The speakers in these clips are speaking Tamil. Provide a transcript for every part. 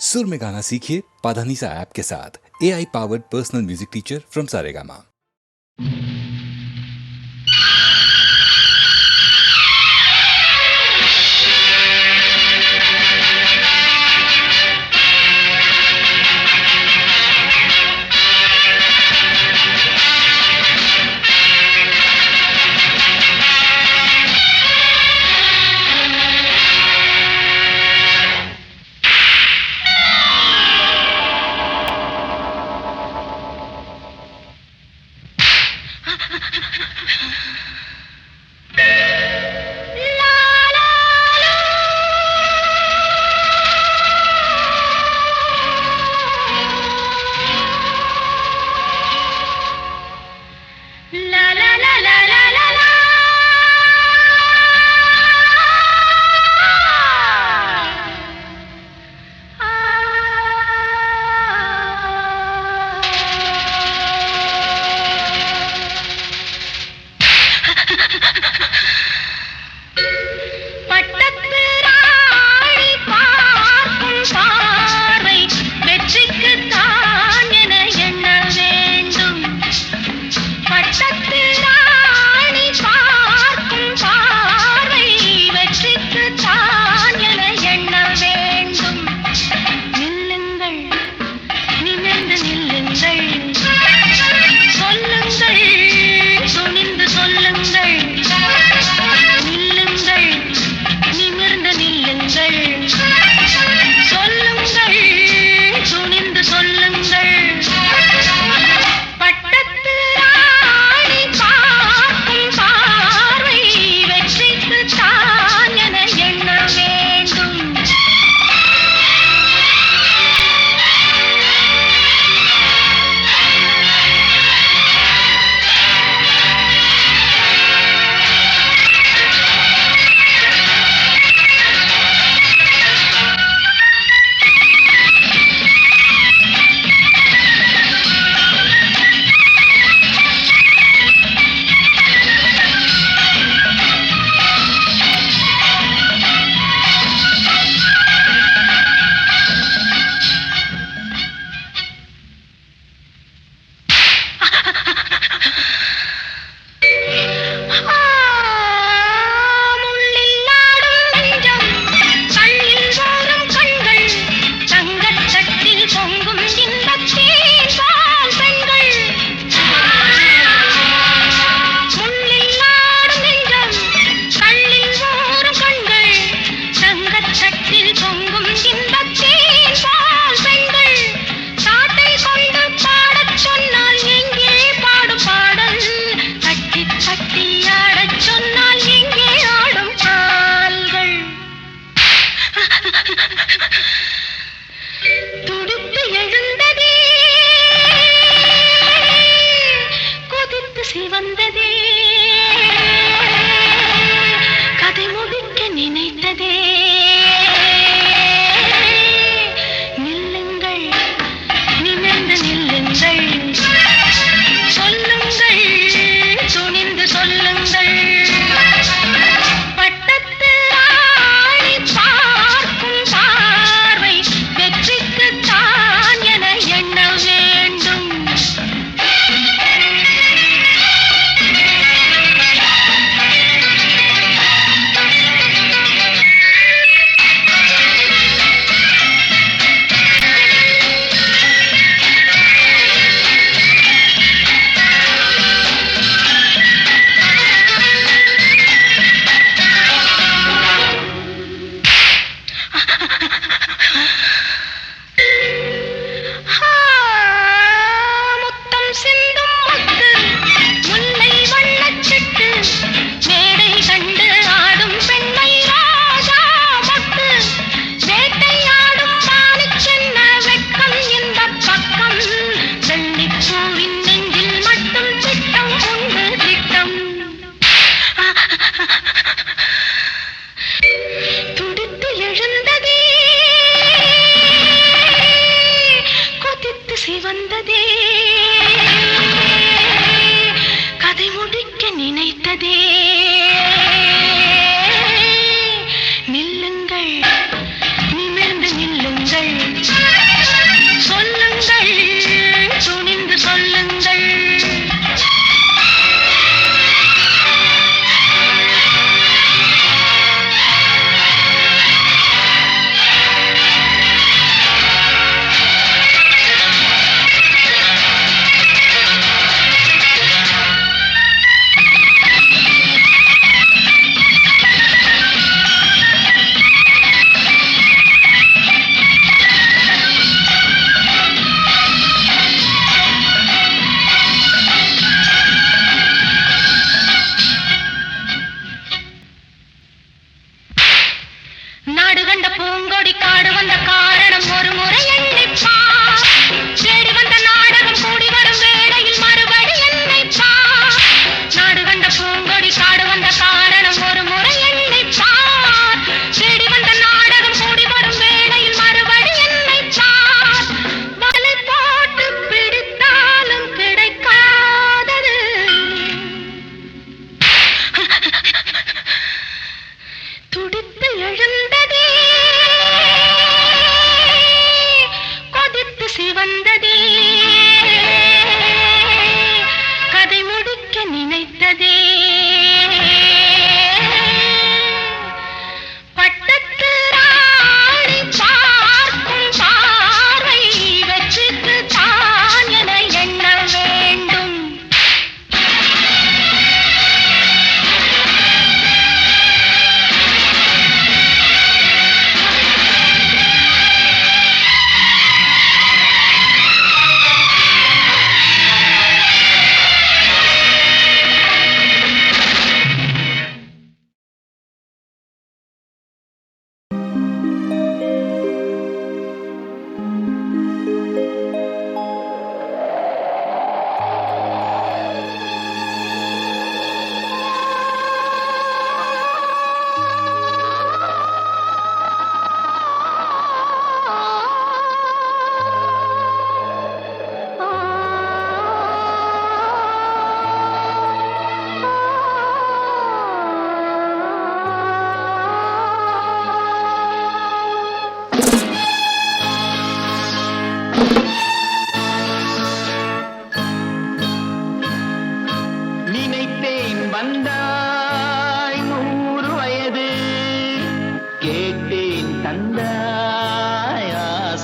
सुर में गाना सीखिए पाधानीसा ऐप के साथ। AI powered personal music teacher from Saregama.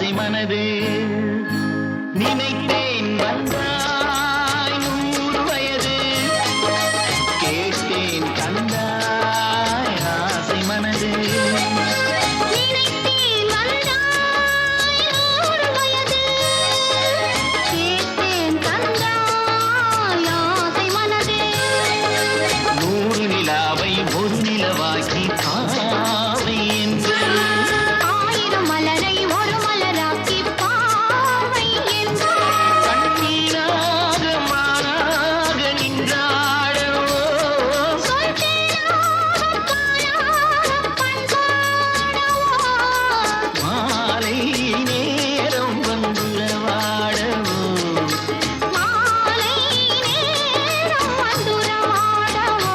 ஆசை மனது நினைத்தேன் வந்தாய் 100 வயது கேட்டேன் தந்தாய் ஆசை மனது நினைத்தேன் வந்தாய் 100 வயது கேட்டேன் தந்தாய் ஆசை மனது 100 நிலாவை ஒரு நிலவாக்கி பாவை என்று 1000 மலரை ஒரு மலராக்கி பாவை என்று கண்ணீராக மாறாக நின்றாடவோ சொல்லினாக பாராக பண்பாடவோ மாலை நேரம் வந்துறவாடவோ மாலை நேரம் வந்துறவாடவோ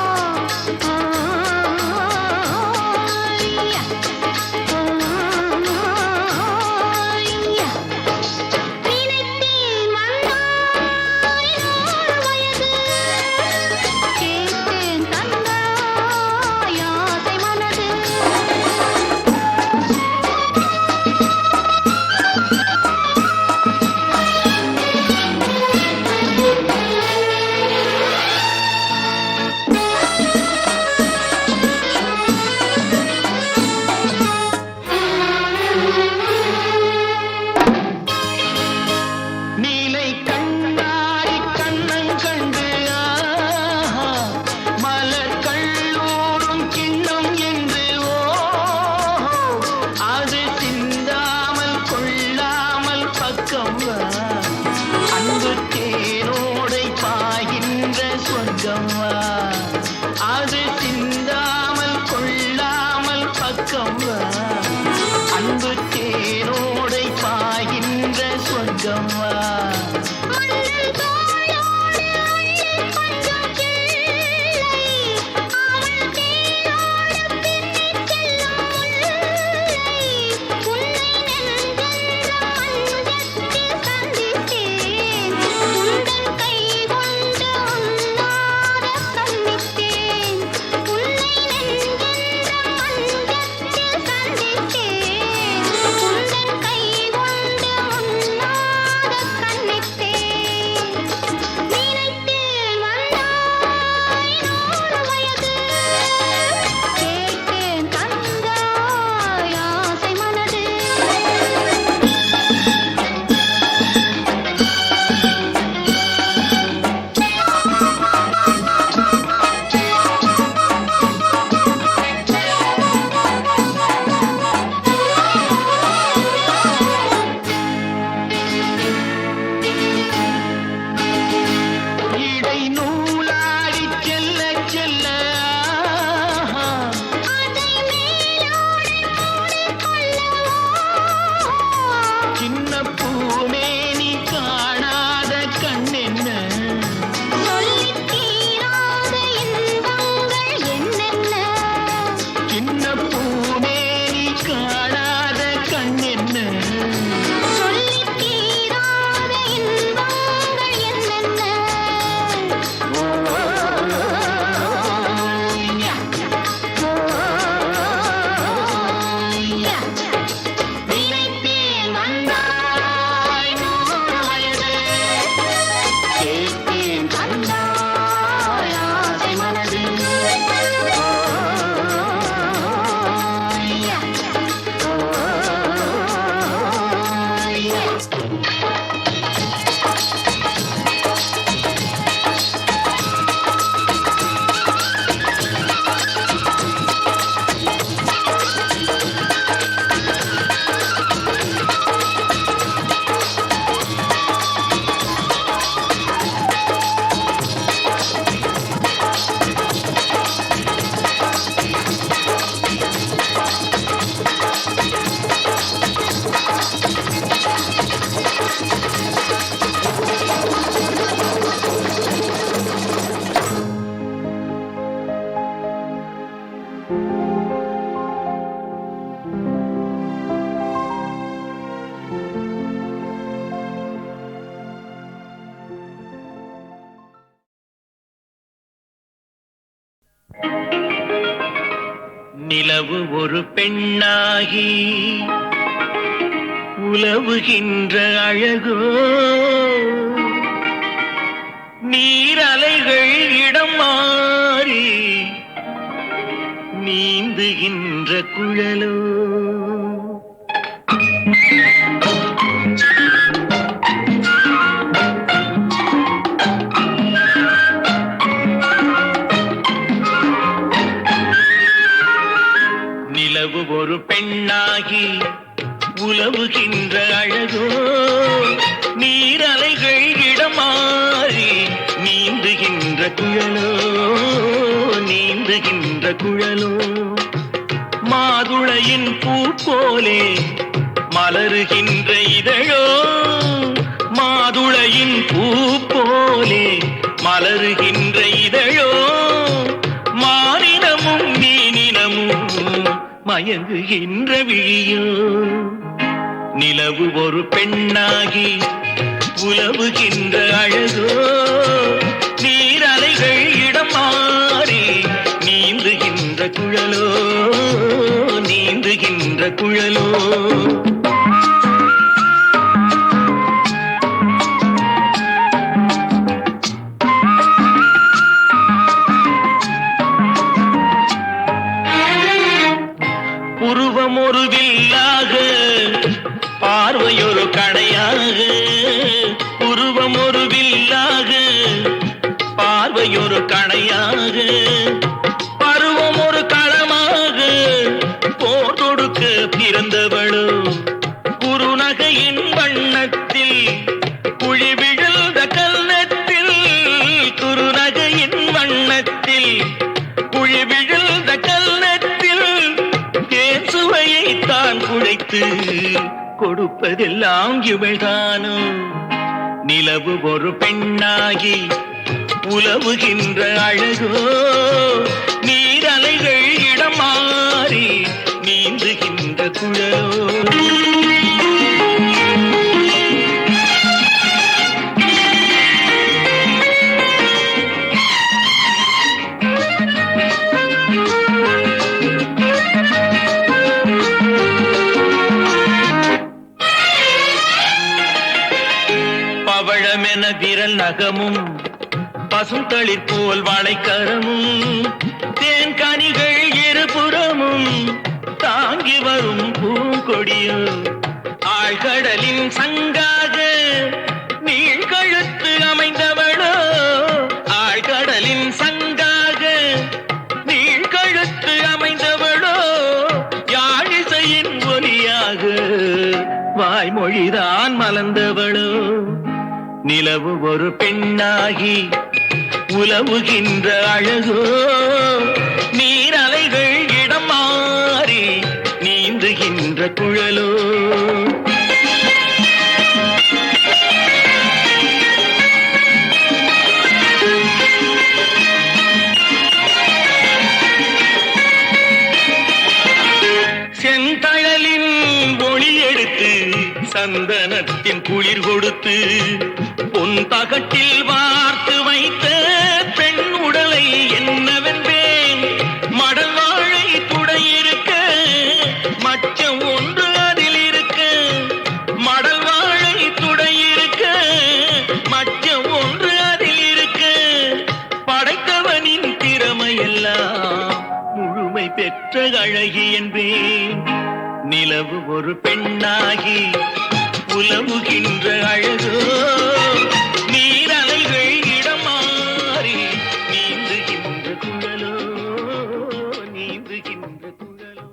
நினைத்தேன் வந்தாய் 100 வயது கேட்டேன் தந்தாய் ஆசை மனது நீலை கண்ணாடி கண்ணன் கண்டு ஆஹா, மலர் கல்லூரும் கிண்ணம் என்று அது சிந்தாமல் கொள்ளாமல் பக்கம் வா அன்பு தேனோடை பாய்கின்ற சொர்க்கம் வா அது சிந்தாமல் கொள்ளாமல் பக்கம் வா அன்பு தேனோடை பாய்கின்ற சொர்க்கம் வா மன்னன் தோளோடு அள்ளி கொஞ்சம் கிள்ளை அவள் தேரோடு பின்னிச் செல்லும் முல்லை உன்னை நெஞ்சென்ற மஞ்சத்தில் சந்தித்தேன் உந்தன் கை கொண்டு உன்னார கண்ணித்தேன் உன்னை நெஞ்சென்ற மஞ்சத்தில் சந்தித்தேன் உந்தன் கை கொண்டு உன்னார கண்ணித்தேன் நினைத்தேன் வந்தாய் 100 வயது கேட்டேன் தந்தாய் ஆசை மனது இடை நூலாடி செல்ல செல்ல ஆஹா, அதை மேலோடு மூடிக்கொள்ளவோ சின்ன பூமேனி காணாத கண்ணென்ன சொல்லித் தீராத இன்பங்கள் என்னென்ன சின்ன பூமேனி காணாத கண்ணென்ன சொல்லித் தீராத இன்பங்கள் என்னென்ன நினைத்தேன் வந்தாய் 100 வயது கேட்டேன் தந்தாய் ஆசை மனது நிலவு ஒரு பெண்ணாகி உலவுகின்ற அழகோ நீரலைகள் இடம் மாறி நீந்துகின்ற குழலோ நிலவு ஒரு பெண்ணாகி உலவுகின்ற அழகோ நீரலைகள் இடமாறி நீந்துகின்ற குழலோ நீந்துகின்ற குழலோ மாதுளையின் பூ போலே மலருகின்ற இதழோ மாதுளையின் பூ போலே மலருகின்ற இதழோ மானினமும் மீனினமும் மயங்குகின்ற விழியோ நிலவு ஒரு பெண்ணாகி உலவுகின்ற அழகோ நீரலைகள் இடம் மாறி நீந்துகின்ற குழலோ நீந்துகின்ற குழலோ உருவம் ஒரு வில்லாக பார்வையொரு கணையாக உருவம் ஒரு வில்லாக பார்வையொரு கணையாக பருவம் ஒரு களமாக போர் தொடுக்க பிறந்தவளோ குறுநகையின் வண்ணத்தில் குழி விழுந்த கன்னத்தில் குறுநகையின் வண்ணத்தில் குழி விழுந்த கன்னத்தில் தேன் சுவையை தான் குழைத்து கொடுப்பதெல்லாம் இவள்தானோ நிலவு ஒரு பெண்ணாகி உலவுகின்ற அழகோ நீரலைகள் இடம் மாறி நீந்துகின்ற குழலோ பவழமென விரல் நகமும் பசுந்தளிர் போல் வாழைக்கரமும் தேன் கனிகள் இருபுறமும் தாங்கி வரும் பூங்கொடியோ ஆழ்கடலின் சங்காக நீழ்கழுத்து அமைந்தவளோ ஆழ்கடலின் சங்காக நீழ்கழுத்து அமைந்தவளோ யாழிசையின் ஒலியாக வாய்மொழிதான் மலர்ந்தவளோ நிலவு ஒரு பெண்ணாகி உலவுகின்ற அழகோ நீரலைகள் இடம் மாறி நீந்துகின்ற குழலோ செந்தழலின் ஒளி எடுத்து சந்தனத்தின் குளிர் கொடுத்து பொன் தகட்டில் வார்த்து வைத்த பெண் உடலை என்னவென்பேன் மடல் வாழை துடையிருக்க மச்சம் ஒன்று அதில் இருக்க மடல் வாழை துடையிருக்க மச்சம் ஒன்று அதில் இருக்க படைத்தவனின் திறமையெல்லாம் முழுமை பெற்ற அழகி என்பேன் நிலவு ஒரு பெண்ணாகி உலவுகின்ற அழகோ நீரலைகள் இடம் மாறி நீந்துகின்ற குழலோ நீந்துகின்ற குழலோ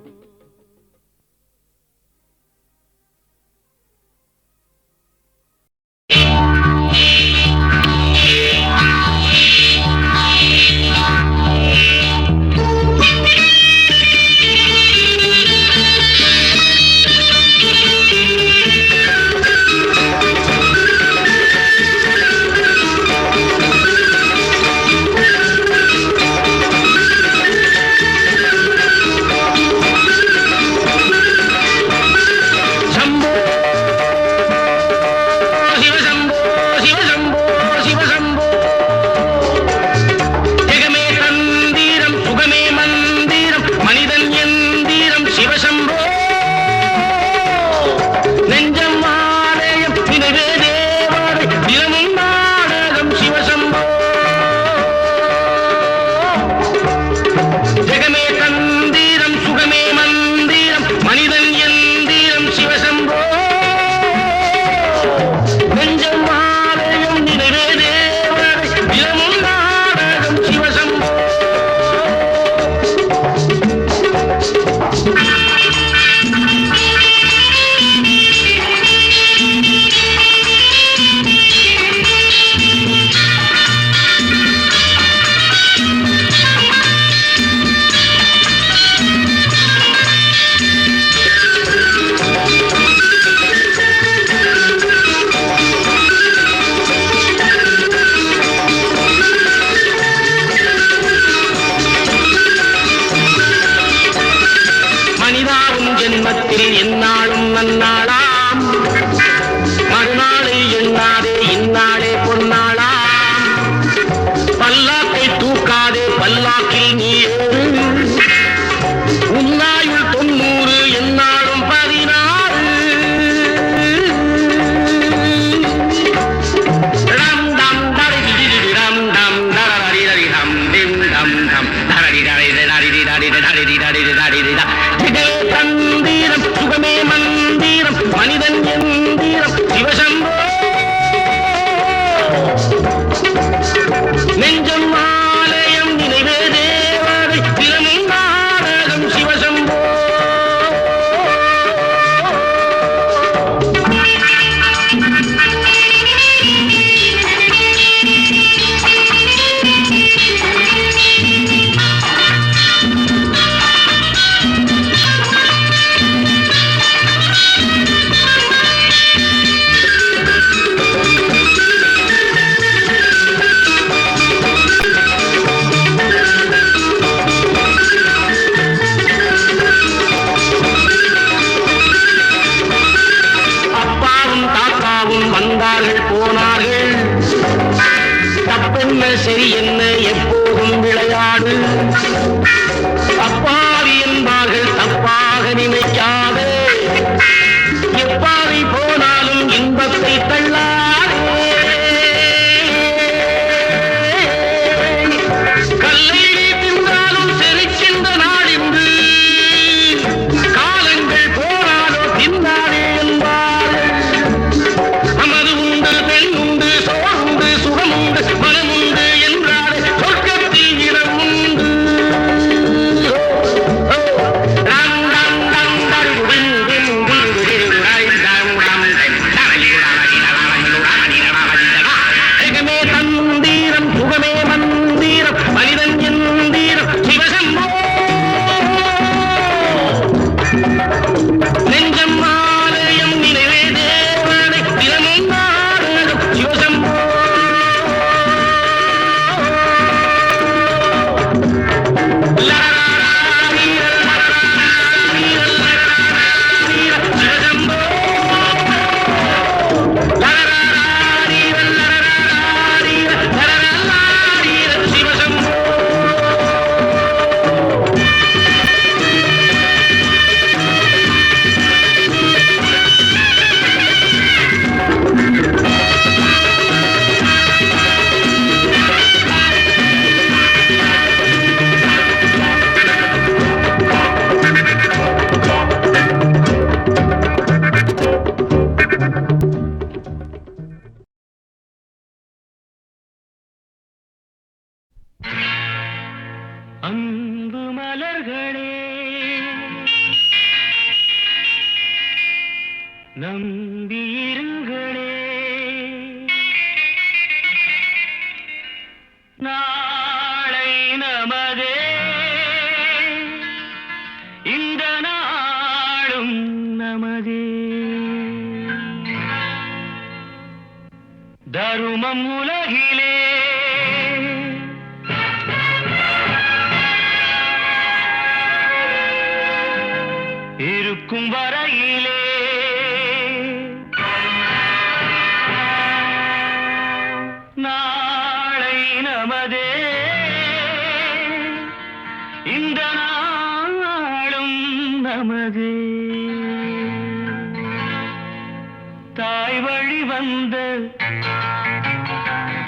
சரி என்ன எப்போதும் விளையாடு. அப்பாவி என்பார்கள் தப்பாக நினைக்காதே. எப்பாவை போனாலும் இன்பத்தை தள்ளாதே. கல்லை தின்றாலும் செழிக்கின்ற நாடின்று காலங்கள் போனாலோ தின்னாதே என்பார்கள். நமது உண்டு பெண் உண்டு சோறுண்டு சுகமுண்டு மனமுண்டு என்றாலே சொர்க்கத்தில் இடம் உண்டு. தந்தீரம் சுகமே மந்தீரம் மனிதன் எந்தீரம் சிவசம்போ. நெஞ்சம் ஆலயம் நினைவே தேவனை தினமும் நாடகம் சிவசம்போ. அன்பு மலர்களே நம்பியிருங்களே. நாளை நமதே இந்த நாளும் நமதே. தருமம் உலகிலே இருக்கும் வரையிலே நாளை நமதே இந்த நாளும் நமதே. தாய் வழி வந்த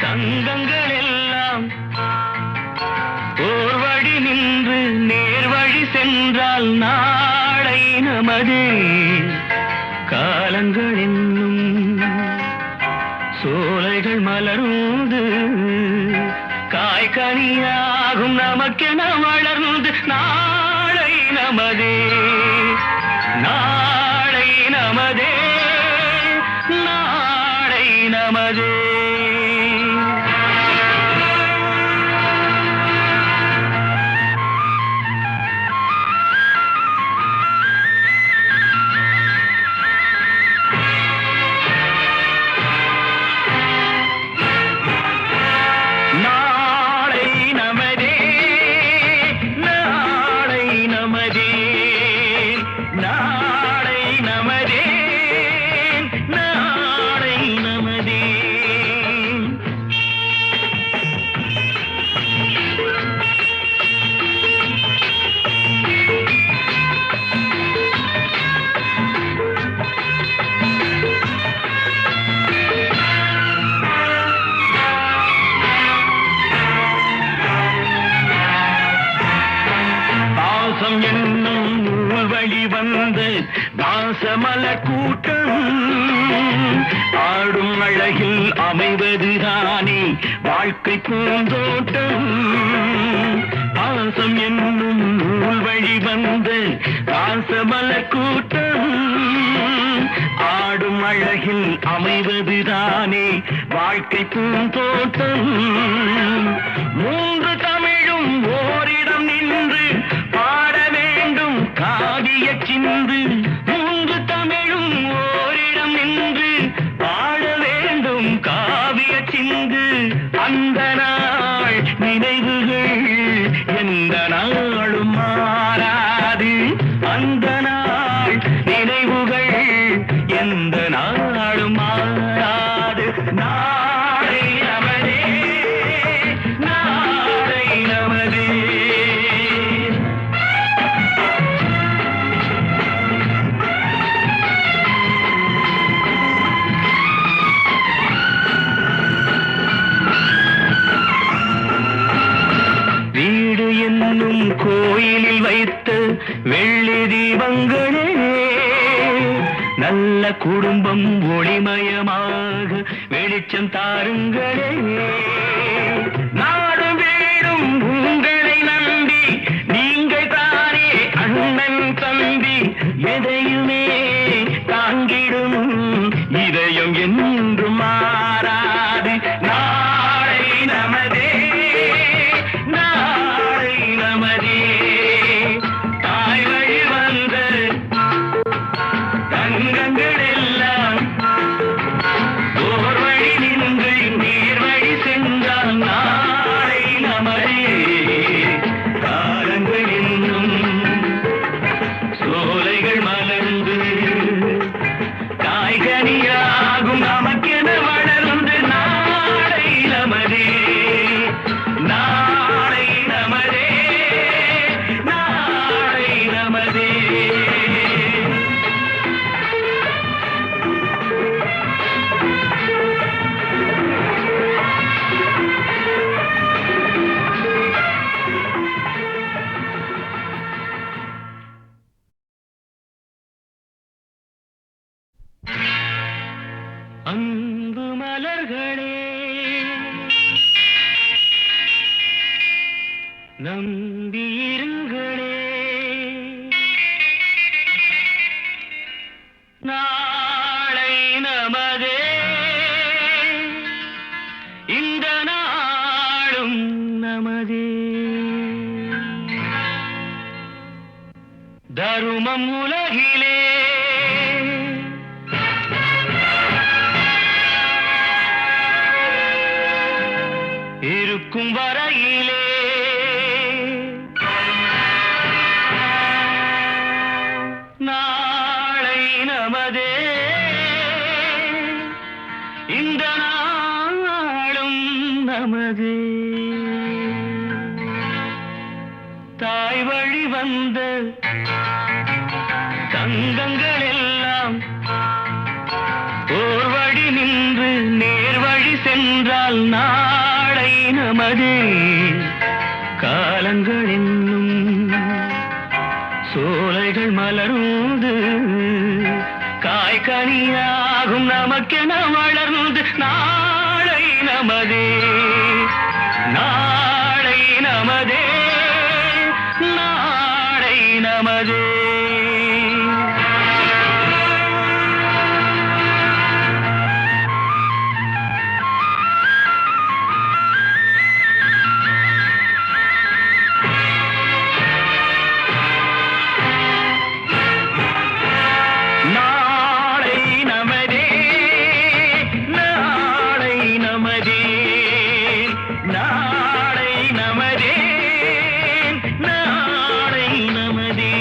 தங்கங்கள் எல்லாம் ஓர் வழி நின்று நேர் வழி சென்றால் நாளை நமதே. காலங்கள் என்னும் சோலைகள் மலர்ந்து காய்கனியாகும் நமக்கென வளர்ந்து நாளை நமதே. நாளை நமதே நாளை நமதே. தாசமலர் கூட்டம் ஆடும் அழகில் அமைவதுதானே வாழ்க்கை பூந்தோட்டம். பாசம் என்னும் நூல் வழி வந்த தாசமலர் கூட்டம் ஆடும் அழகில் அமைவதுதானே வாழ்க்கை பூந்தோட்டம். மூன்று தமிழும் ஓரிடம் நின்று பாட வேண்டும் காவிய சிந்து. மூன்று தமிழும் ஓரிடம் நின்று பாட வேண்டும் காவிய சிந்து. அந்த நாள் நினைவுகள் எந்த நாளும் மாறாது. அந்த நாள் நினைவுகள் எந்த நாளும் மாறாது. நாளை நமதே வெள்ளி தீபங்களே நல்ல குடும்பம் ஒளிமயமாக வெளிச்சம் தாருங்களே நாடும் வீடும் உங்களை நம்பி நீங்கள் தானே அண்ணன் தம்பி எதையுமே தாங்கிடும் இதயம் என்றும் மாறாது நாளை நமதே நாளை நமதே தாய் வழி வந்த தங்கங்கள் எல்லாம் ஓர் வழி நின்று நீர் வழி சென்றால் நாளை நமதே காலங்கள் இன்னும் சோலைகள் மலர்ந்து காய்கனியாகும் நமக்கென வளர்ந்து நாளை நமதே நாளை நமதே நாளை நமதே அன்பு மலர்களே நம்பியிருங்களே நாளை நமதே இந்த நாளும் நமதே தருமம் உலகிலே இருக்கும் வரையிலே நாளை நமதே இந்த நாளும் நமதே தாய் வழி வந்த தங்கங்கள் எல்லாம் ஓர் வழி நின்று நேர் வழி சென்றால் நாளை நமதே காலங்கள் என்னும் சோலைகள் மலர்ந்து காய்கனியாகும் நமக்கென வளர்ந்து நாளை நமதே நாளை நமதே நாளை நமதே நாளை நமதே நாளை நமதே நாளை நமதே நாளை நமதே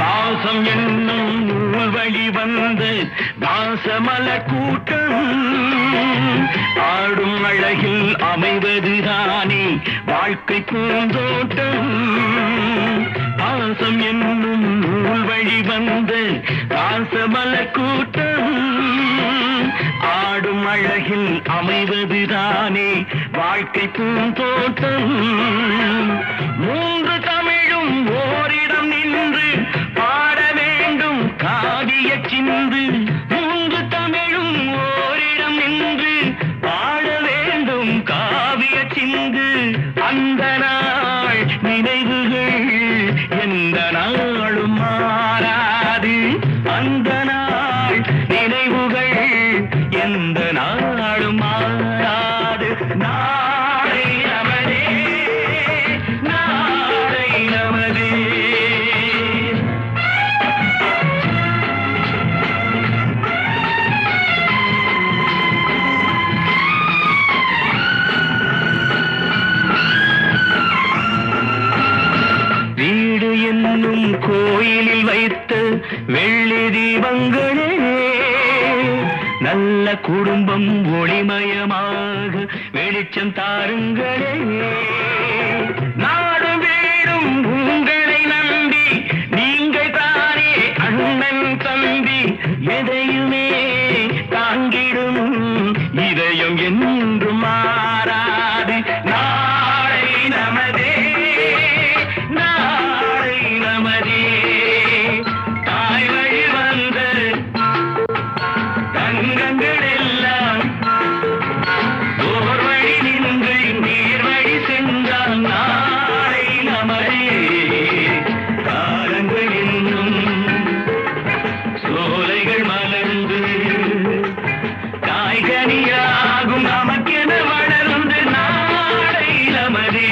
பாசம் என்னும் நூல் வழி வந்து பாசமலர் கூட்டம் ஆடும் அழகில் அமைவதுதானே வாழ்க்கை பூந்தோட்டம் பாசம் என்னும் நூல் வழி வந்து பாசமலர் கூட்டம் ஆடும் அழகில் அமைவதுதானே வாழ்க்கை பூந்தோட்டம் மூன்று தமிழும் ஓரிடம் நின்று பாட வேண்டும் காவிய சிந்து மூன்று தமிழும் ஓரிடம் நின்று பாட வேண்டும் காவிய சிந்து அந்த நாள் நினைவுகள் எந்த நாளும் மாறாது அந்த நாள் நினைவுகள் எந்த நாளும் மாறாது நாளை நமதே நாளை நமதே வீடு என்னும் கோயிலில் வைத்த வெள்ளி தீபங்களே நல்ல குடும்பம் ஒளிமயமாக வெளிச்சம் தாருங்களே. நாடும் வீடும் உங்களை நம்பி நீங்கள் தானே அண்ணன் தம்பி. எதையுமே தாங்கிடும் இதயம் என்றும் மாறாது. நாளை நமதே, நாளை நமதே. தாய் வழி வந்த தங்கங்கள் எல்லாம் ஓர் வழி நின்று நீர் வழி சென்றால் நாளை நமதே. காலங்கள் என்னும் சோலைகள் மலர்ந்து காய்கனியாகும் நமக்கென வளர்ந்து நாளை நமதே,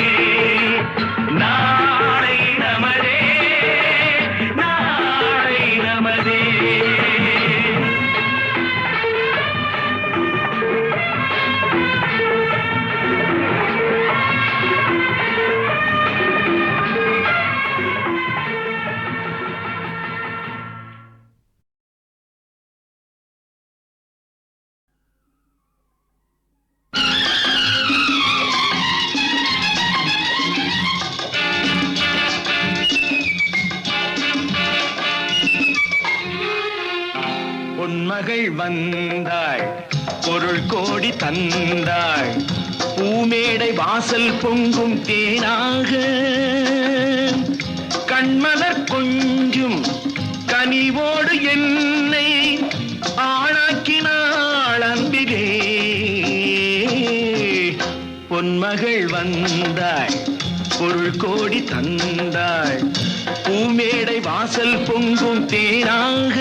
நாளை நமதே, நாளை நமதே. பொன்மகள் வந்தாள், பொருள் கோடி தந்தாள். பூமேடை வாசல் பொங்கும் தேனாக கண்மலர் கொஞ்சும் கனிவோடு என்னை ஆளாக்கினாள் அன்பிலே. பொன்மகள் வந்தாள், பொருள் கோடி தந்தாள். பூமேடை வாசல் பொங்கும் தேனாக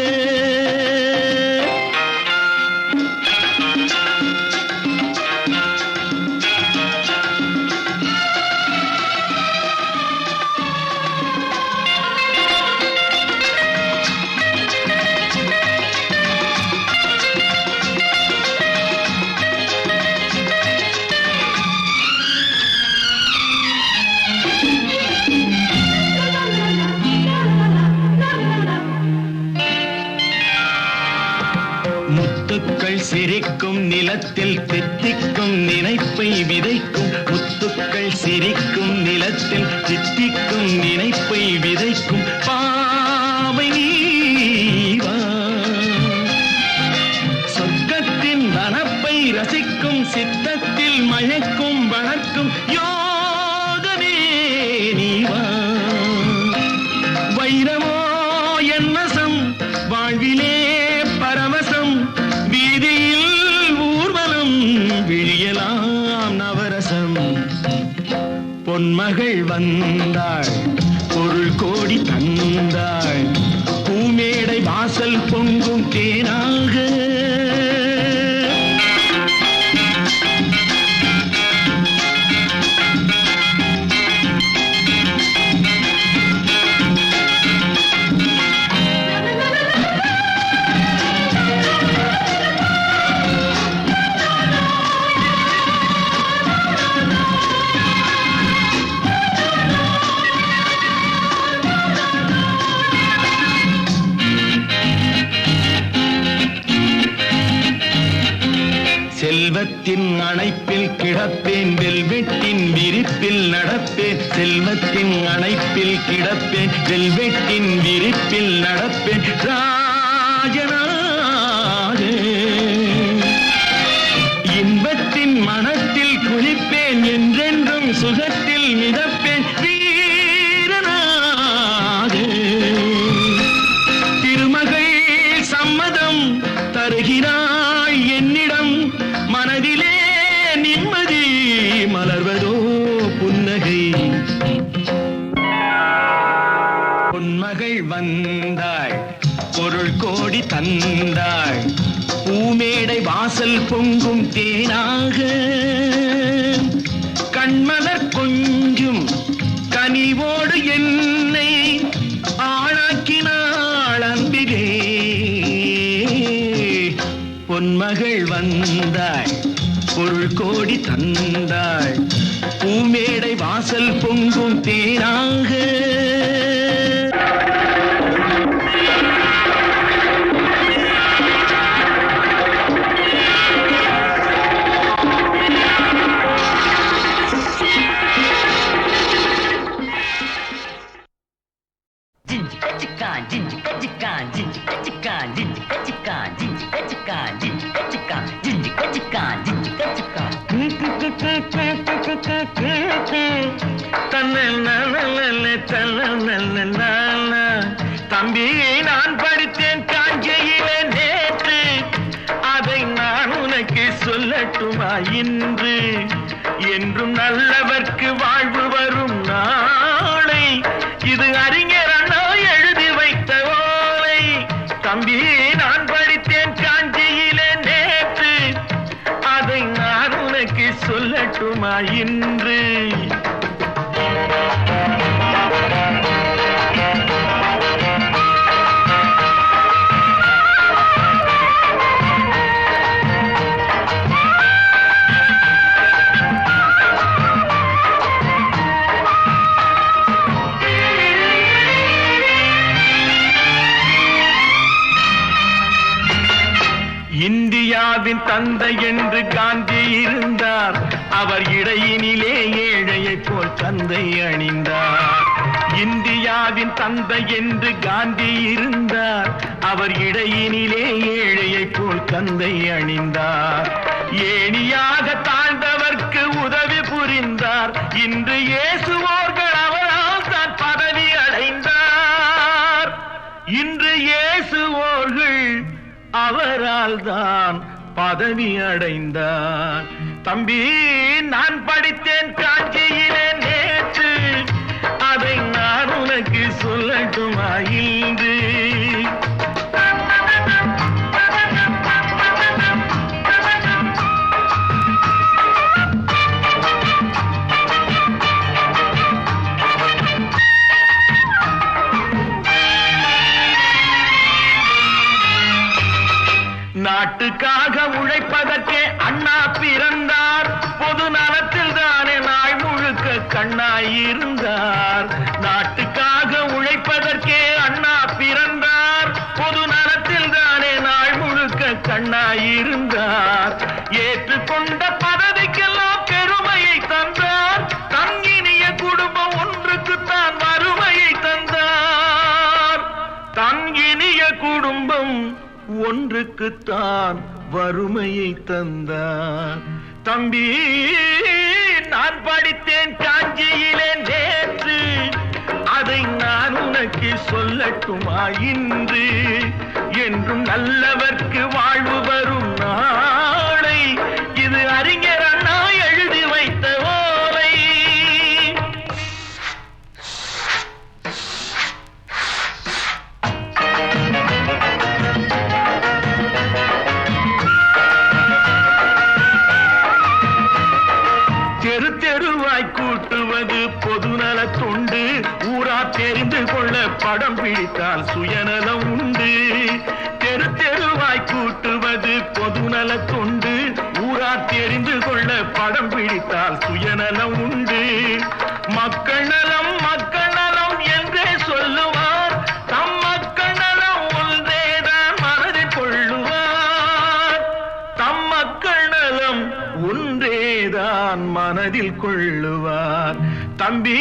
முத்துக்கள் சிரிக்கும் நிலத்தில் தித்திக்கும் நினைப்பை விதைக்கும். முத்துக்கள் சிரிக்கும் நிலத்தில் தித்திக்கும் நினைப்பை விதைக்கும். பாவை நீவா சொர்க்கத்தின் வனப்பை ரசிக்கும். சித்தத்தில் மயக்கும் வளர்க்கும் யோகமே நீவா. வைரமோ என் வசம், வாழ்விலே பரவசம். வீதியில் ஊர்வலம், விழியலாம் நவரசம். பொன்மகள் வந்தாள், பொருள் கோடி தந்தாள். பூமேடை வாசல் பொங்கும் தேனாக செல்வத்தின் அணைப்பில் கிடப்பேன், வெல்வெட்டின் விரிப்பில் நடப்பேன். செல்வத்தின் அணைப்பில் கிடப்பேன், வெல்வெட்டின் விரிப்பில் நடப்பேன். ராஜனாக இன்பத்தின் மனத்தில் குளிப்பேன், என்றென்றும் சுகத்தில் மிதப்பேன். வீரனாக திருமகள் சம்மதம் தருகிறாய் என்னிடம். மனதிலே நிம்மதி மலர்வதோ புன்னகை. பொன்மகள் வந்தாள், பொருள் கோடி தந்தாள். பூமேடை வாசல் பொங்கும் தேனாக கண்மலர் கொஞ்சும் கனிவோடு என்னை ஆளாக்கினாள் அன்பிலே. பொன்மகள் வந்தாள், பொருள் கோடி தந்தாள். பூமேடை வாசல் பொங்கும் தேனாக தம்பி நான் படித்தேன் காஞ்சியிலே நேற்று, அதை நான் உனக்கு சொல்லட்டுமா இன்று? என்றும் நல்லவர்க்கு வாழ்வு வரும் நாளை, இது அறிஞர் அண்ணா எழுதி வைத்த ஓலை. தம்பி நான் படித்தேன் காஞ்சியிலே நேற்று, அதை நான் உனக்கு சொல்லட்டுமா இன்று? இந்தியாவின் தந்தை என்று காந்தி இருந்தார், அவர் இடையினிலே ஏழையை போல் தந்தை அணிந்தார். இந்தியாவின் தந்தை என்று காந்தி இருந்தார், அவர் இடையினிலே ஏழையை போல் தந்தை அணிந்தார். ஏணியாக தாழ்ந்தவர்க்கு உதவி புரிந்தார், இன்று இயேசுவோர்கள் அவரால் தான் பதவி அடைந்தார். இன்று இயேசுவோர்கள் அவரால் தான் பதவி அடைந்தார். தம்பி நான் படித்தேன் காஞ்சியிலே நேற்று, அதை நான் உனக்கு சொல்லட்டுமா இன்று? நாட்டுக்காக உழைப்பதற்கே அண்ணா பிறந்தார், பொது நலத்தில் தானே நாள் முழுக்க கண்ணாயிருந்தார். நாட்டுக்காக உழைப்பதற்கே அண்ணா பிறந்தார், பொது நலத்தில் தானே நாள் முழுக்க கண்ணாயிருந்தார். ஏற்றுக்கொண்ட பதவிக்கெல்லாம் பெருமையை தந்தார், தங்கினிய குடும்பம் ஒன்றுக்குத்தான் வறுமையை தந்தார். தங்கினிய குடும்பம் ஒன்றுக்குத்தான் வறுமையை தந்தார். தம்பி நான் படித்தேன் காஞ்சியிலே நேற்று, அதை நான் உனக்கு சொல்லட்டுமா இன்று? என்றும் நல்லவர்க்கு வாழ்வு வரும் நாளை, இது அறிஞர் அண்ணா எழுதி வைத்த ஓலை. தெரு தெருவாய் கூட்டுவது பொதுநல தொண்டு, ஊரா தெரிந்து கொள்ள படம் பிடித்தால் சுயநலம் உண்டு. தெரு தெருவாய் கூட்டுவது பொதுநல தொண்டு, ஊரா தெரிந்து கொள்ள படம் பிடித்தால் சுயநலம் உண்டு. மக்கள் நலம் மக்கள் நலம் என்றே சொல்லுவார், தம் மக்கள் நலம் ஒன்றேதான் மனதில் கொள்ளுவார். தம் மக்கள் நலம் ஒன்றேதான் மனதில் கொள்ளுவார். தம்பி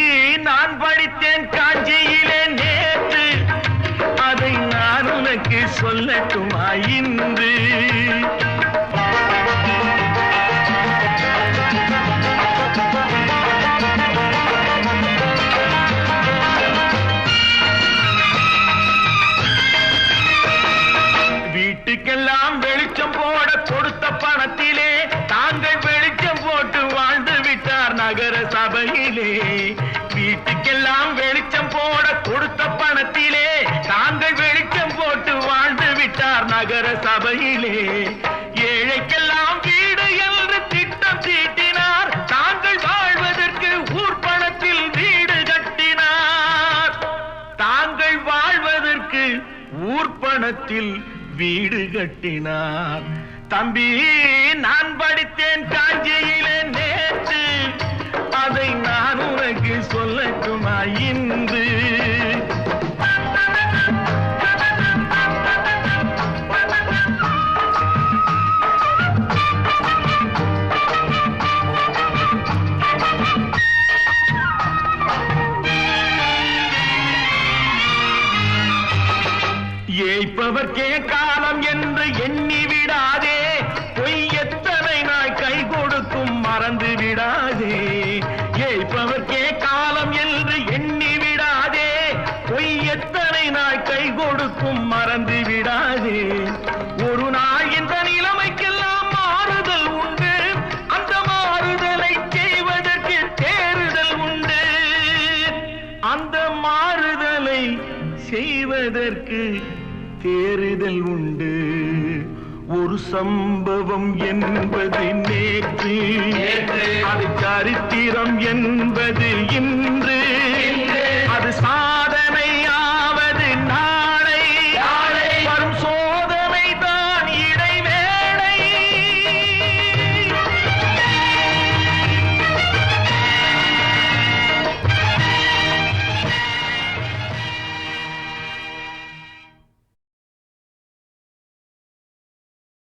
நான் படித்தேன் காஞ்சியிலே நேற்று, அதை நான் உனக்கு சொல்லட்டுமா இன்று? வீட்டுக்கெல்லாம் வெளிச்சம் போட கொடுத்த பணத்திலே தாங்கள் வெளிச்சம் போட்டு வாழ்ந்து விட்டார் நகர சபையிலே. வீட்டுக்கெல்லாம் வெளிச்சம் போட கொடுத்த பணத்திலே தாங்கள் வெளிச்சம் போட்டு வாழ்ந்து விட்டார் நகர சபையிலே. ஏழைக்கெல்லாம் வீடு என்று திட்டம் தீட்டினார், தாங்கள் வாழ்வதற்கு ஊர்பணத்தில் வீடு கட்டினார். தாங்கள் வாழ்வதற்கு ஊர்பணத்தில் வீடு கட்டினார். தம்பி நான் படித்தேன் காஞ்சியிலே நேற்று, அதை நான் உனக்கு சொல்லட்டுமா இன்று? ஏய்ப்பவர்க்கே காலம் என்று எண்ணி விடாதே, பொய் எத்தனை நாய் கை கொடுக்கும் மறந்து விடாதே. ஏய்ப்பவர்க்கே காலம் என்று எண்ணி விடாதே, பொய் எத்தனை நாய் கை கொடுக்கும் மறந்து விடாதே. ஒரு நாள் இந்த நிலைமைக்கெல்லாம் மாறுதல் உண்டு, அந்த மாறுதலை செய்வதற்கு தேறுதல் உண்டு. அந்த மாறுதலை செய்வதற்கு தேறுதல் உண்டு. ஒரு சம்பவம் என்பது நேற்று, அது சரித்திரம் என்பது இன்று.